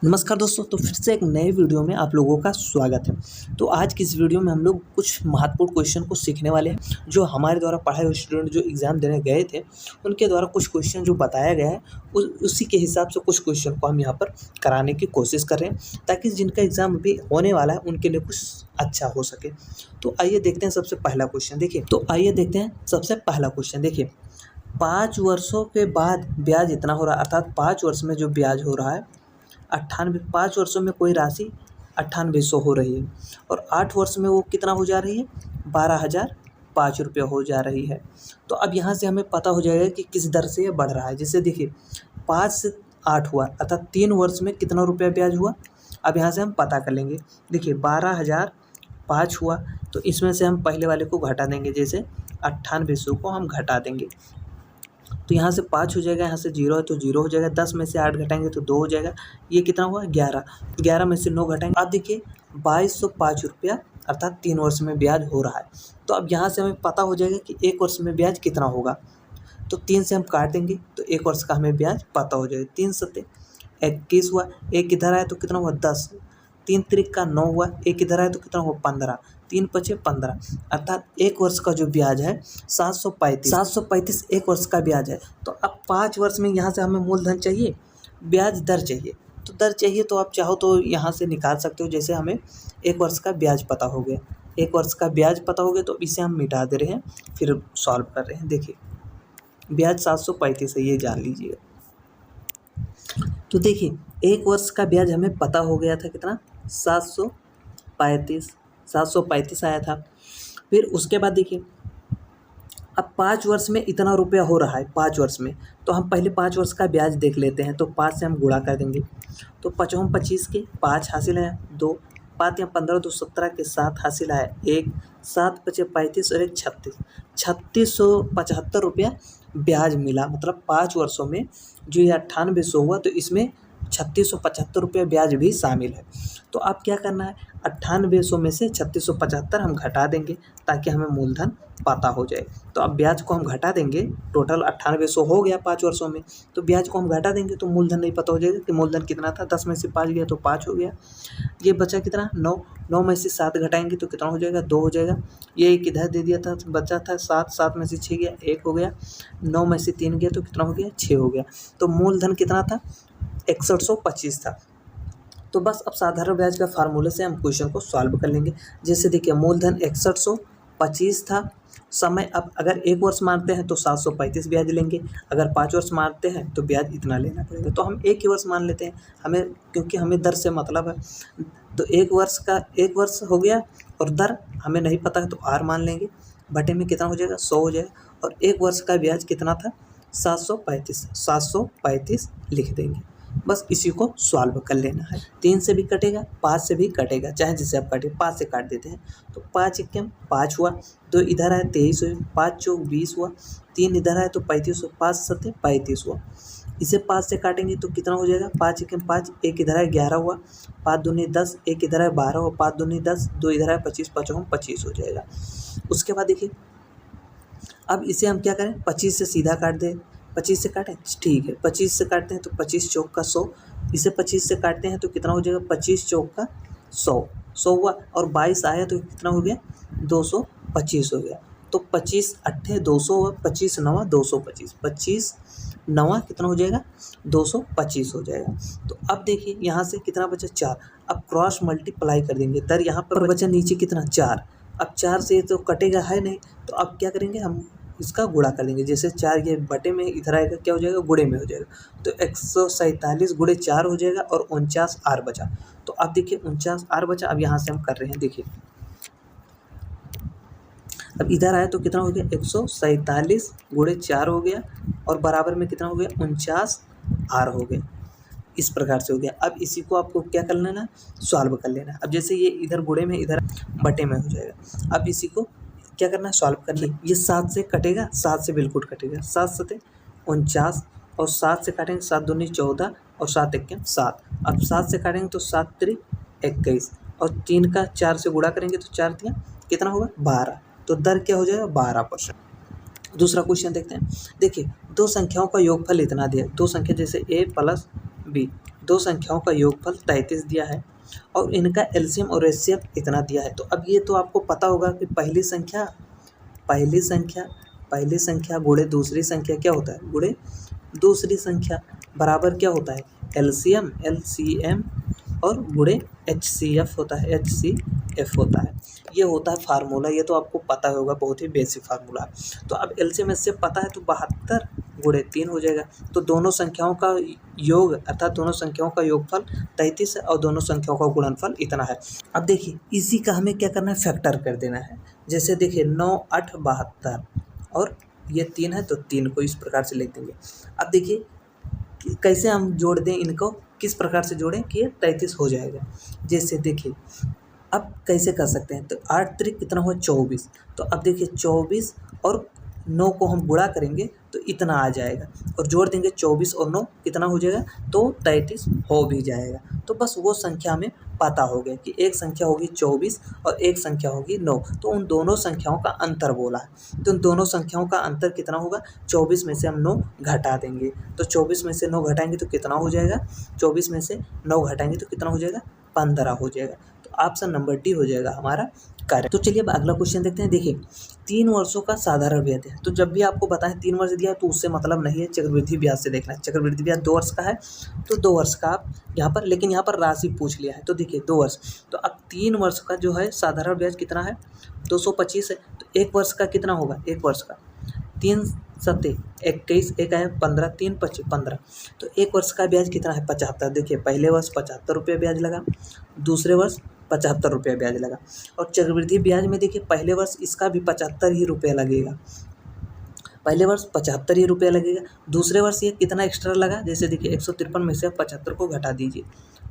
नमस्कार दोस्तों। तो फिर से एक नए वीडियो में आप लोगों का स्वागत है। तो आज की इस वीडियो में हम लोग कुछ महत्वपूर्ण क्वेश्चन को सीखने वाले हैं, जो हमारे द्वारा पढ़ाए हुए स्टूडेंट जो एग्ज़ाम देने गए थे उनके द्वारा कुछ क्वेश्चन जो बताया गया है उसी के हिसाब से कुछ क्वेश्चन को हम यहाँ पर कराने की कोशिश कर रहे हैं, ताकि जिनका एग्ज़ाम अभी होने वाला है उनके लिए कुछ अच्छा हो सके। तो आइए देखते हैं सबसे पहला क्वेश्चन। देखिए 5 वर्षों के बाद ब्याज इतना हो रहा है, अर्थात 5 वर्ष में जो ब्याज हो रहा है 98, 5 वर्षों में कोई राशि 9800 हो रही है और 8 वर्ष में वो कितना हो जा रही है, 12,005 रुपये हो जा रही है। तो अब यहाँ से हमें पता हो जाएगा कि किस दर से ये बढ़ रहा है। जैसे देखिए 5 से 8 हुआ, अर्थात 3 वर्ष में कितना रुपया ब्याज हुआ। अब यहाँ से हम पता कर लेंगे। देखिए 12,005 हुआ, तो इसमें से हम पहले वाले को घटा देंगे, जैसे 9800 को हम घटा देंगे। तो यहाँ से 5 हो जाएगा, यहाँ से 0 है तो 0 हो जाएगा। 10 में से 8 घटाएंगे तो 2 हो जाएगा। ये कितना हुआ, 11। 11 में से 9 घटाएंगे। अब देखिए 2205 रुपया, अर्थात 3 वर्ष में ब्याज हो रहा है। तो अब यहाँ से हमें पता हो जाएगा कि 1 वर्ष में ब्याज कितना होगा। तो 3 से हम काट देंगे तो 1 वर्ष का हमें ब्याज पता हो जाएगा। 3 सत्ते 21 हुआ, 1 इधर आया तो कितना हुआ, 10। 3 त्रिक का 9 हुआ, 1 इधर आया तो कितना हुआ, 15। 3 पचे 15, अर्थात 1 वर्ष का जो ब्याज है 735 1 वर्ष का ब्याज है। तो अब 5 वर्ष में यहाँ से हमें मूलधन चाहिए, ब्याज दर चाहिए। तो दर चाहिए तो आप चाहो तो यहाँ से निकाल सकते हो। जैसे हमें 1 वर्ष का ब्याज पता हो गया, 1 वर्ष का ब्याज पता हो गया, तो इसे हम मिटा दे रहे हैं, फिर सॉल्व कर रहे हैं। देखिए ब्याज 735 है, ये जान लीजिएगा। तो देखिए 1 वर्ष का ब्याज हमें पता हो गया था कितना, 735 आया था। फिर उसके बाद देखिए अब 5 वर्ष में इतना रुपया हो रहा है 5 वर्ष में, तो हम पहले 5 वर्ष का ब्याज देख लेते हैं। तो 5 से हम गुणा कर देंगे, तो 5 25 के 5 हासिल आया, 2 5 या 15 2 17 के 7 हासिल आया, 1 7 पचे 35 और 1 36, 3675 रुपया ब्याज मिला। मतलब 5 वर्षों में जो ये 9800 हुआ, तो इसमें 3675 रुपये ब्याज भी शामिल है। तो अब क्या करना है, 9800 में से 3675 हम घटा देंगे, ताकि हमें मूलधन पता हो जाए। तो अब ब्याज को हम घटा देंगे, टोटल 9800 हो गया 5 वर्षों में, तो ब्याज को हम घटा देंगे तो मूलधन नहीं पता हो जाएगा कि मूलधन कितना था। 10 में से 5 गया तो 5 हो गया। ये बचा कितना, 9। 9 में से 7 घटाएंगे तो कितना हो जाएगा, 2 हो जाएगा। ये एक इधर दे दिया था, बचा था 7। 7 में से 6 गया, 1 हो गया। 9 में से 3 गया तो कितना हो गया, 6 हो गया। तो मूलधन कितना था, 6125 था। तो बस अब साधारण ब्याज का फार्मूले से हम क्वेश्चन को सॉल्व कर लेंगे। जैसे देखिए मूलधन 6125 था, समय अब अगर 1 वर्ष मानते हैं तो 735 ब्याज लेंगे, अगर 5 वर्ष मानते हैं तो ब्याज इतना लेना पड़ेगा। तो हम 1 ही वर्ष मान लेते हैं, हमें क्योंकि हमें दर से मतलब है। तो 1 वर्ष हो गया और दर हमें नहीं पता है तो आर मान लेंगे, बटे में कितना हो जाएगा, 100 हो जाएगा। और 1 वर्ष का ब्याज कितना था, 735 लिख देंगे। बस इसी को सॉल्व कर लेना है। 3 से भी कटेगा, 5 से भी कटेगा, चाहे जिससे आप काटे। 5 से काट देते हैं तो 5 एकम 5 हुआ, 2 इधर आए 23 हुए, 5 चौक 20 हुआ, 3 इधर आए तो 35 हुआ, 5 सत्ते 35 हुआ। इसे 5 से काटेंगे तो कितना हो जाएगा, 5 एकम 5, 1 इधर आए 11 हुआ, 5 दूनी 10, 1 इधर आए 12 हुआ, 5 दूनी 10, 2 इधर आए 25, 25 हो जाएगा। उसके बाद देखिए अब इसे हम क्या करें, 25 से सीधा काट दें। 25 से काटें, ठीक है। 25 से काटते हैं तो 25 चौक का 100, इसे 25 से काटते हैं तो कितना हो जाएगा, 25 चौक का 100 हुआ। और 22 आया तो कितना हो गया, 225 हो गया। तो 25 अट्ठे 200 हुआ, 25 नवा 225, 25 नवा कितना हो जाएगा, 225 हो जाएगा। तो अब देखिए यहाँ से कितना बचा, 4। अब क्रॉस मल्टीप्लाई कर देंगे, दर यहाँ पर बचा नीचे कितना, 4। अब 4 से तो कटेगा है नहीं, तो अब क्या करेंगे, हम इसका गुणा कर लेंगे। जैसे 4 ये बटे में इधर आएगा, क्या हो जाएगा, गुणे में हो जाएगा। तो 147 गुणे 4 हो जाएगा और 49 आर बचा। तो अब देखिए 49 आर बचा। अब यहाँ से हम कर रहे हैं, देखिए अब इधर आया तो कितना हो गया, 147 गुणे 4 हो गया और बराबर में कितना हो गया, 49 आर हो गया। इस प्रकार से हो गया। अब इसी को आपको क्या कर लेना, सॉल्व कर लेना। अब जैसे ये इधर गुणे में इधर बटे में हो जाएगा। अब इसी को क्या करना है, सॉल्व करना है। ये 7 से कटेगा, 7 से बिल्कुल कटेगा, 7 सते 49 और 7 से काटेंगे 7 दूनी 14 और 7 एकम 7। अब 7 से काटेंगे तो 7 त्रिक 21 और 3 का 4 से गुणा करेंगे तो 4 तिया कितना होगा, 12। तो दर क्या हो जाएगा, 12%। दूसरा क्वेश्चन देखते हैं। देखिए 2 संख्याओं का योगफल इतना दिया, 2 संख्या जैसे a प्लस b, दो संख्याओं का योगफल 33 दिया है और इनका एलसीएम और एचसीएफ इतना दिया है। तो अब ये तो आपको पता होगा कि पहली संख्या गुणे दूसरी संख्या क्या होता है, गुणे दूसरी संख्या बराबर क्या होता है, एलसीएम और गुणे एचसीएफ होता है, ये होता है फार्मूला। ये तो आपको पता होगा, बहुत ही बेसिक फार्मूला है। तो अब एलसीएम एचसीएफ पता है तो 72 गुणे 3 हो जाएगा। तो दोनों संख्याओं का योग अर्थात दोनों संख्याओं का योगफल 33 है और दोनों संख्याओं का गुणनफल इतना है। अब देखिए इसी का हमें क्या करना है, फैक्टर कर देना है। जैसे देखिए 9 8 72 और ये 3 है तो 3 को इस प्रकार से लिख देंगे। अब देखिए कैसे हम जोड़ दें इनको, किस प्रकार से जोड़ें कि ये 33 हो जाएगा। जैसे देखिए अब कैसे कर सकते हैं, तो 8 त्रिक कितना हुआ 24। तो अब देखिए 24 और 9 को हम गुणा करेंगे तो इतना आ जाएगा और जोड़ देंगे 24 और 9 कितना हो जाएगा, तो 33 हो भी जाएगा। तो बस वो संख्या हमें पता हो गया कि एक संख्या होगी 24 और एक संख्या होगी 9। तो उन दोनों संख्याओं का अंतर बोला है। तो उन दोनों संख्याओं का अंतर कितना होगा, 24 में से हम 9 घटा देंगे। तो 24 में से 9 घटाएंगे तो कितना हो जाएगा, 24 में से 9 घटाएंगे तो कितना हो जाएगा, 15 हो जाएगा। तो ऑप्शन नंबर डी हो जाएगा हमारा करेक्ट। तो चलिए अब अगला क्वेश्चन देखते हैं। देखिए 3 वर्षों का साधारण ब्याज है। तो जब भी आपको बताएं 3 वर्ष दिया तो उससे मतलब नहीं है, चक्रवृद्धि ब्याज से देखना है। चक्रवृद्धि ब्याज 2 वर्ष का है तो 2 वर्ष का आप यहाँ पर, लेकिन यहाँ पर राशि पूछ लिया है। तो देखिए 2 वर्ष, तो अब 3 वर्ष का जो है साधारण ब्याज कितना है, 225 है। तो 1 वर्ष का कितना होगा, 1 वर्ष का 3 सत्ते 21, एक आया 15, 3 25 15। तो 1 वर्ष का ब्याज कितना है, 75। देखिए पहले वर्ष 75 रुपये ब्याज लगा, दूसरे वर्ष 75 रुपये ब्याज लगा। और चक्रवृद्धि ब्याज में देखिए पहले वर्ष इसका भी 75 ही रुपये लगेगा, पहले वर्ष 75 ही रुपये लगेगा। दूसरे वर्ष ये कितना एक्स्ट्रा लगा, जैसे देखिए 153 में से 75 को घटा दीजिए,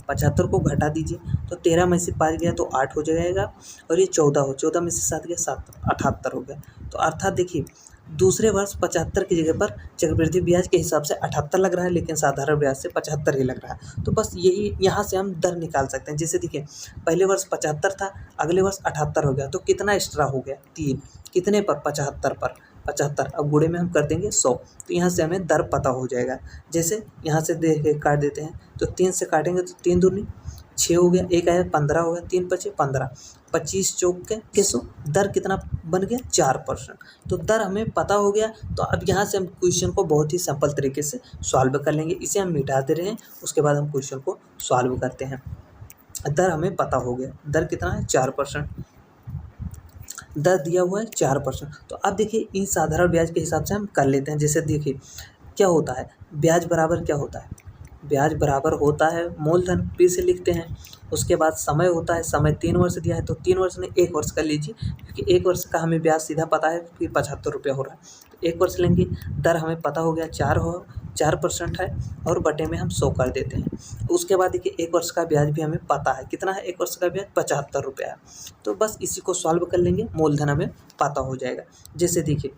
75 को घटा दीजिए तो 13 में से 5 गया तो 8 हो जाएगा और ये 14 हो, 14 में से 7 गया 7, 78 हो गया। तो अर्थात देखिए दूसरे वर्ष 75 की जगह पर चक्रवृद्धि ब्याज के हिसाब से 78 लग रहा है, लेकिन साधारण ब्याज से 75 ही लग रहा है। तो बस यही यहाँ से हम दर निकाल सकते हैं। जैसे देखिए पहले वर्ष 75 था, अगले वर्ष 78 हो गया, तो कितना एक्स्ट्रा हो गया, 3, कितने पर, 75 पर, 75। अब गुणे में हम कर देंगे 100, तो यहाँ से हमें दर पता हो जाएगा। जैसे यहाँ से काट देते हैं तो 3 से काटेंगे तो 3 दूनी 6 हो गया, एक आया 15 हो गया, 3 पचे 15, 25 चौक के 100, दर कितना बन गया 4%। तो दर हमें पता हो गया। तो अब यहाँ से हम क्वेश्चन को बहुत ही सिंपल तरीके से सॉल्व कर लेंगे। इसे हम मिटाते रहें, उसके बाद हम क्वेश्चन को सॉल्व करते हैं। दर हमें पता हो गया, दर कितना है 4%, दर दिया हुआ है 4%। तो अब देखिए इन साधारण ब्याज के हिसाब से हम कर लेते हैं। जैसे देखिए क्या होता है, ब्याज बराबर क्या होता है, ब्याज बराबर होता है मूलधन, फिर से लिखते हैं। उसके बाद समय होता है, समय 3 वर्ष दिया है तो 3 वर्ष नहीं 1 वर्ष का लीजिए, क्योंकि 1 वर्ष का हमें ब्याज सीधा पता है कि 75 रुपये हो रहा है। तो 1 वर्ष लेंगे, दर हमें पता हो गया 4% है और बटे में हम 100 कर देते हैं। उसके बाद देखिए 1 वर्ष का ब्याज भी हमें पता है, कितना है 1 वर्ष का ब्याज 75 रुपये है। तो बस इसी को सॉल्व कर लेंगे, मूलधन हमें पता हो जाएगा। जैसे देखिए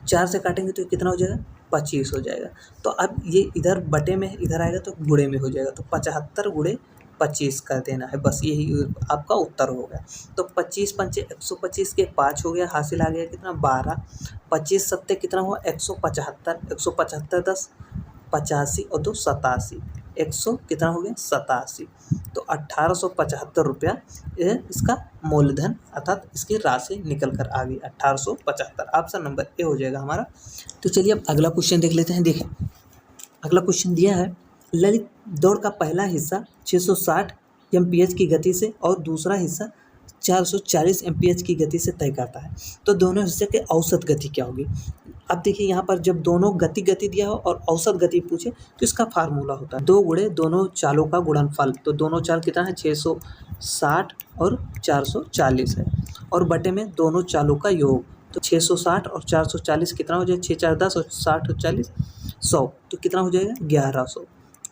4 से काटेंगे तो कितना हो जाएगा, 25 हो जाएगा। तो अब ये इधर बटे में इधर आएगा तो गुणे में हो जाएगा, तो 75 गुणे 25 कर देना है, बस यही आपका उत्तर हो गया। तो 25 पंचे 125 के 5 हो गया, हासिल आ गया कितना 12, 25 सत्ते कितना हुआ 175, 175 10 85 और 2 87, 100 कितना हो गया 87। तो 1875 रुपया इसका मूलधन अर्थात इसकी राशि निकल कर आ गई 1875। ऑप्शन नंबर ए हो जाएगा हमारा। तो चलिए अब अगला क्वेश्चन देख लेते हैं। देखिए अगला क्वेश्चन दिया है, ललित दौड़ का पहला हिस्सा 660 एमपीएच की गति से और दूसरा हिस्सा 440 एमपीएच की गति से तय करता है, तो दोनों हिस्से के औसत गति क्या होगी। अब देखिए यहाँ पर जब दोनों गति दिया हो और औसत गति पूछे तो इसका फार्मूला होता है 2 गुणे दोनों चालों का गुणनफल। तो दोनों चाल कितना है 660 और 440 है और बटे में दोनों चालों का योग। तो 660 और 440 कितना हो जाएगा, 6 4 10 और 60 और 40 100, तो कितना हो जाएगा 1100।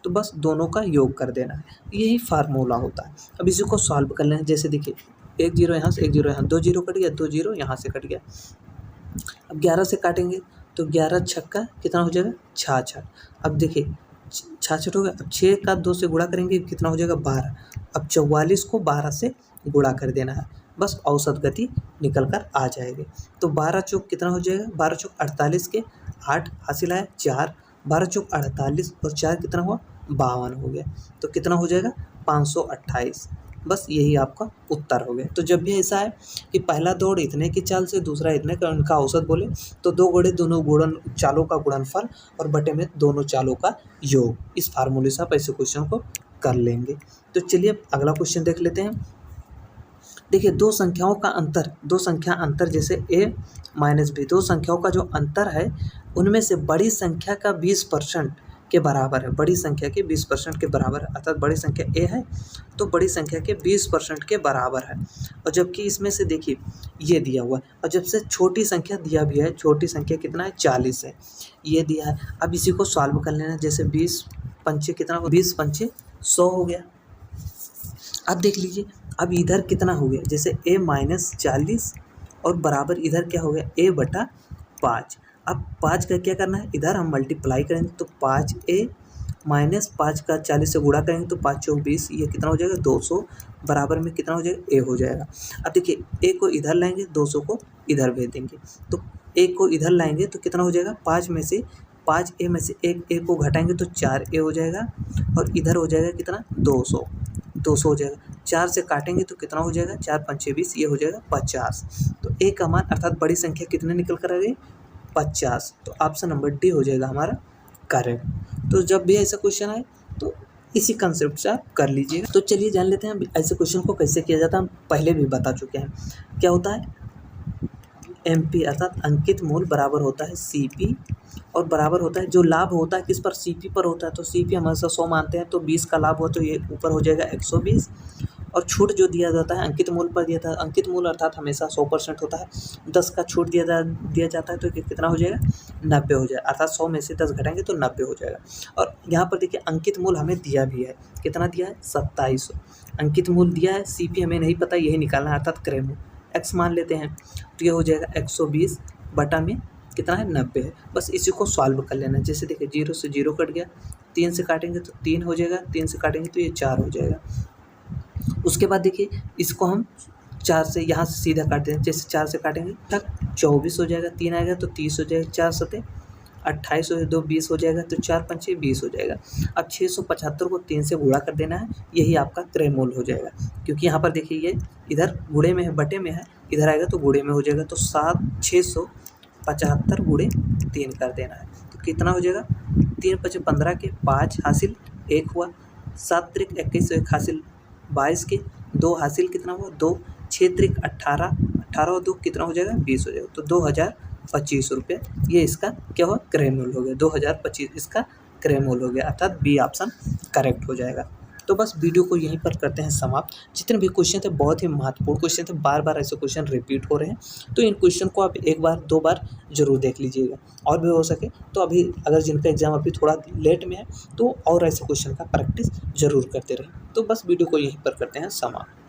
तो बस दोनों का योग कर देना है, यही फार्मूला होता है। अब इसी को सॉल्व कर लेना। जैसे देखिए 1 0 यहाँ से 1 0 यहाँ, 2 0 कट गया, 2 0 यहाँ से कट गया। अब 11 से काटेंगे तो 11 छक्का कितना हो जाएगा 66। अब देखिए 66 हो गया। अब 6 का 2 से गुणा करेंगे कितना हो जाएगा 12। अब 44 को 12 से गुणा कर देना है, बस औसत गति निकल कर आ जाएगी। तो 12 चौक कितना हो जाएगा, 12 चौक 48 के 8 हासिल आया 4, 12 चौक 48 और 4 कितना हुआ 52 हो गया। तो कितना हो जाएगा 528। बस यही आपका उत्तर हो गया। तो जब भी ऐसा है कि पहला दौड़ इतने की चाल से दूसरा इतने का उनका औसत बोले तो 2 गुणे दोनों गुणन चालों का गुणनफल और बटे में दोनों चालों का योग, इस फार्मूले से आप ऐसे क्वेश्चन को कर लेंगे। तो चलिए अब अगला क्वेश्चन देख लेते हैं। देखिए दो संख्या अंतर जैसे a माइनस बी, दो संख्याओं का जो अंतर है उनमें से बड़ी संख्या का 20% के बराबर है, बड़ी संख्या के 20% के बराबर है, अर्थात बड़ी संख्या a है तो बड़ी संख्या के 20% के बराबर है। और जबकि इसमें से देखिए ये दिया हुआ है, और जब से छोटी संख्या दिया भी है, छोटी संख्या कितना है 40 है, ये दिया है। अब इसी को सॉल्व कर लेना, जैसे 20 पंचे कितना, 20 पंचे 100 हो गया। अब देख लीजिए अब इधर कितना हो गया, जैसे a माइनस 40 और बराबर इधर क्या हो गया a बटा 5। अब 5 का क्या करना है, इधर हम मल्टीप्लाई करेंगे तो 5a माइनस 5 का 40 से गुणा करेंगे तो 5 चौक 20, ये कितना हो जाएगा 200, बराबर में कितना हो जाएगा a हो जाएगा। अब देखिए a को इधर लाएंगे, 200 को इधर भेज देंगे, तो a को इधर लाएंगे तो कितना हो जाएगा 5 में से 5a में से एक a को घटाएंगे तो 4a हो जाएगा, और इधर हो जाएगा कितना 200 हो जाएगा। 4 से काटेंगे तो कितना हो जाएगा, 4 पंचे 20, ये हो जाएगा 50। तो a का मान अर्थात बड़ी संख्या कितने निकल कर आ गई 50। तो ऑप्शन नंबर डी हो जाएगा हमारा करेक्ट। तो जब भी ऐसा क्वेश्चन आए तो इसी कंसेप्ट से आप कर लीजिएगा। तो चलिए जान लेते हैं ऐसे क्वेश्चन को कैसे किया जाता है। हम पहले भी बता चुके हैं। क्या होता है, MP अर्थात अंकित मूल बराबर होता है CP, और बराबर होता है जो लाभ होता है किस पर, CP पर होता है। तो CP हमेशा 100 मानते हैं, तो 20 का लाभ हो तो ये ऊपर हो जाएगा 120, और छूट जो दिया जाता है अंकित मूल पर दिया था, अंकित मूल अर्थात हमेशा 100% होता है, 10 का छूट दिया जाता है तो कितना हो जाएगा 90 हो जाएगा, अर्थात 100 में से 10 घटाएंगे तो 90 हो जाएगा। और यहाँ पर देखिए अंकित मूल हमें दिया भी है, कितना दिया है 2700 अंकित मूल दिया है। CP हमें नहीं पता, यही निकालना है, अर्थात क्रय मूल x मान लेते हैं तो ये हो जाएगा 120 बटा में कितना है 90 है। बस इसी को सॉल्व कर लेना है। जैसे देखिए 0 से 0 कट गया, 3 से काटेंगे तो 3 हो जाएगा, 3 से काटेंगे तो ये 4 हो जाएगा। उसके बाद देखिए इसको हम 4 से यहाँ से सीधा काट देंगे, जैसे 4 से काटेंगे तक 24 हो जाएगा, 3 आएगा तो 30 हो जाएगा, 4 सते 28 हो, 2 20 हो जाएगा, तो 4 पंचे 20 हो जाएगा। अब 675 को 3 से गुणा कर देना है, यही आपका क्रय मूल हो जाएगा। क्योंकि यहाँ पर देखिए ये इधर गुणे में है, बटे में है, इधर आएगा तो गुणे में हो जाएगा, तो 675 गुणे 3 कर देना है, तो कितना हो जाएगा 3 पचे 15 के 5 हासिल 1 हुआ, 7 त्रिक 21 1 हासिल 22 के 2 हासिल कितना हुआ 2, 6 त्रिक 18 18 और 2 कितना हो जाएगा 20 हो जाएगा, तो 2025 रुपये ये इसका क्या हुआ क्रय मूल्य हो गया, 2025 इसका क्रय मूल्य हो गया, अर्थात बी ऑप्शन करेक्ट हो जाएगा। तो बस वीडियो को यहीं पर करते हैं समाप्त। जितने भी क्वेश्चन थे बहुत ही महत्वपूर्ण क्वेश्चन थे, बार बार ऐसे क्वेश्चन रिपीट हो रहे हैं, तो इन क्वेश्चन को आप एक बार 2 बार जरूर देख लीजिएगा, और भी हो सके तो अभी अगर जिनका एग्जाम अभी थोड़ा लेट में है तो और ऐसे क्वेश्चन का प्रैक्टिस जरूर करते रहें। तो बस वीडियो को यहीं पर करते हैं समाप्त।